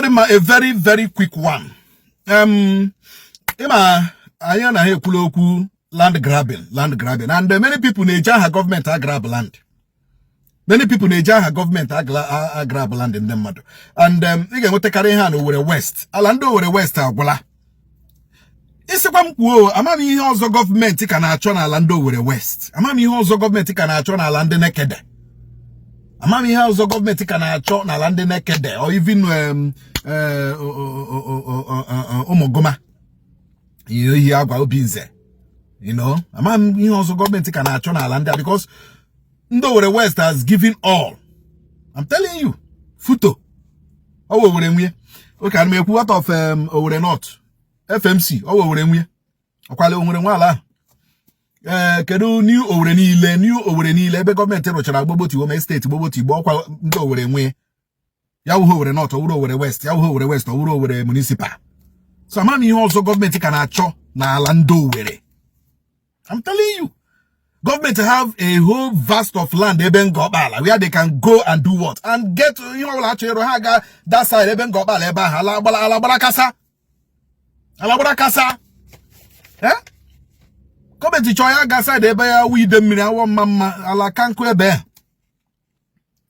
Uzodinma, a very, very quick one. Ayana hekuloku land grabbing. And many people in Jaha government are grab land. Many people in Jaha government are grab land in them matter. And again, what take hand over the west. Alando over the west agwala. Isi kwa mkwo, amami ihe ọzọ government ka na-achọ na alando over the west. Amami ihe ọzọ government ka na-achọ na alande nekede. Amami ihe ọzọ government ka na-achọ na alande nekede. Or even Omogoma. You agwa obinze. You know, amami ihe ọzọ government ka na-achọ na alande because ndo over the west has given all. I'm telling you. Futo. Over the okay, I'm a what of over the north. FMC owo were nwe okwale onwere nwala kedu new owere niile ebe gọọmenti rụchara Agbogbo Home Estate Agbogbo Igbo okwa ndị owere nwe ya wuho owere north owuru owere west ya wuho owere west owuru owere municipal so amami ihe ọzọ gọọmenti ka na-achọ na ala ndị owere. I'm telling you, government have a whole vast of land ebe ngọkpala where they can go and do what and get ha ga that side ebe ngọkpala ebe ahụ ala gbara kasa Comment choya gasa de ba we de mmiri awo mama ala kanko ebe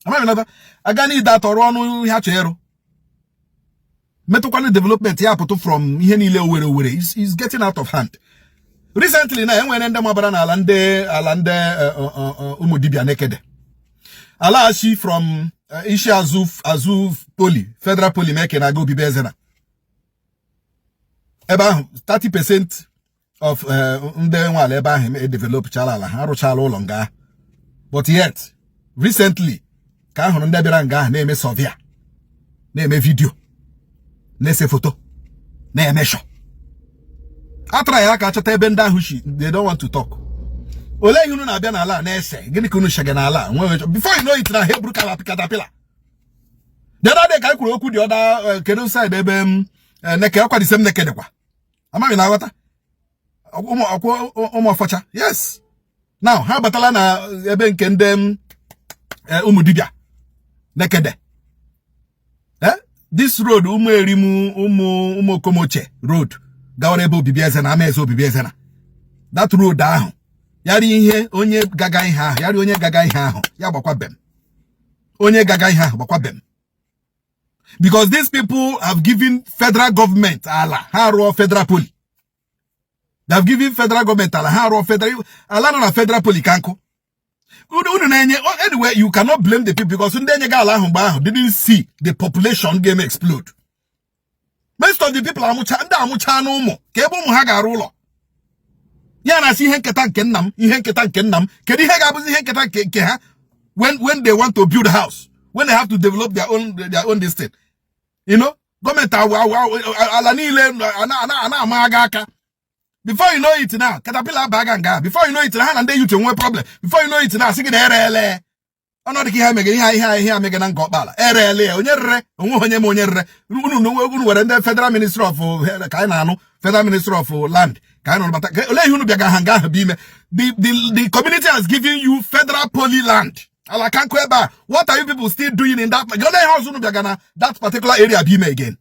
ama na aga ni that ọrụ ọnụ ha chero metokwane development ya pụtụ from ihe niile owere is getting out of hand. Recently na enwere ndị mabara na ala ndị Umudibia nekede ala ashi from ishi azuf poly federal poly make na go bibezena eba 30% of ndị nwale ebe ahụ develop chala ala ha rụchala ụlọ nga but yet recently ka ahụrụ ndị bịara nga na-eme survey na-eme video na-ese foto na-eme show atra ya ka achọta ebe ndị ahụ shi they don't want to talk ole ihe unu na-abịa n'ala na-ese gịnị ka unu shege n'ala before you know it na hebru caterpillar the other day ka anyị kwuru okwu dị ọda kedu side ebe neke akwa dị sem neke dịkwa amami na aghọta ụmụ ọfọcha yes now ha batala na ebe nke ndị Umudibia nekede this road ụmụ erimu ụmụ okomoche road gawara ebe obibi eze na ama eze obibi eze na that road ahụ yari ihe onye gaga ihe ahụ ya gbakwa bem onye gaga ihe ahụ gbakwa bem because these people have given federal government ala ha ruo federal poly. They have given federal government ala ha ruo federal ala na federal poly kanko. Anyway, you cannot blame the people because ndị ga ala ahụ mgbe ahụ didn't see the population game explode. Most of the people amụcha n'ụmụ ka ebe ụmụ ha ga-arụ ụlọ. Ya na si ihe nketa nke nna m kedu ihe ga-abụzi ihe nketa nke ha when they want to build a house, when they have to develop their own this thing. You know, government ala niile ana aga aka. Before you know it now, caterpillar baganga. Before you know it now, and then you to one problem. Before you know it now, sing the RLA. Another key mega here mega and got bala. RLA, onyere. No, we're in the federal minister of Kainano, federal minister of land. The community has given you federal poly land. What are you people still doing in that? That particular area be again.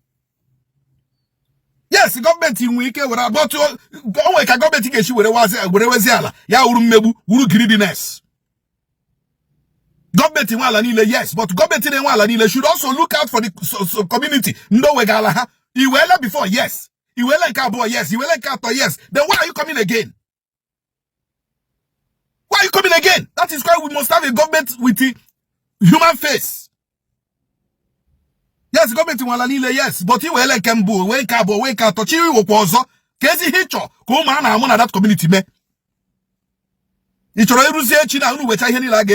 Yes, government in week but government issue ya uru greediness. Government in wala nile, yes, but government in wala nile should also look out for the community. No wegala ha. Iwele before, yes. Iwele kabo, yes. Iwele kato, yes. Then why are you coming again? Why are you coming again? That is why we must have a government with the human face. Yes, government in Walalile, yes, but you will like Kembu, wake up, touch you, Opozo, Kezi Hitcho, come on, I'm on that community, me. It's a Rusia China, which I hear like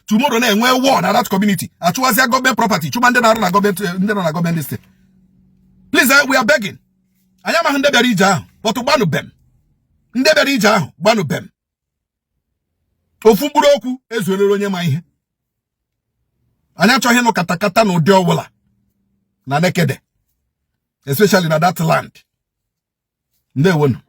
tomorrow, and we're war at that community. At was a government property, Chumandana government estate. Please, we are begging. I am a Hundaberija, but one of them. Ndeberija, one of them. Ofuburoku, Ezulonye Mai. And I'm trying to katakata no deowola. Na nekede, especially na that land. Nde wonu.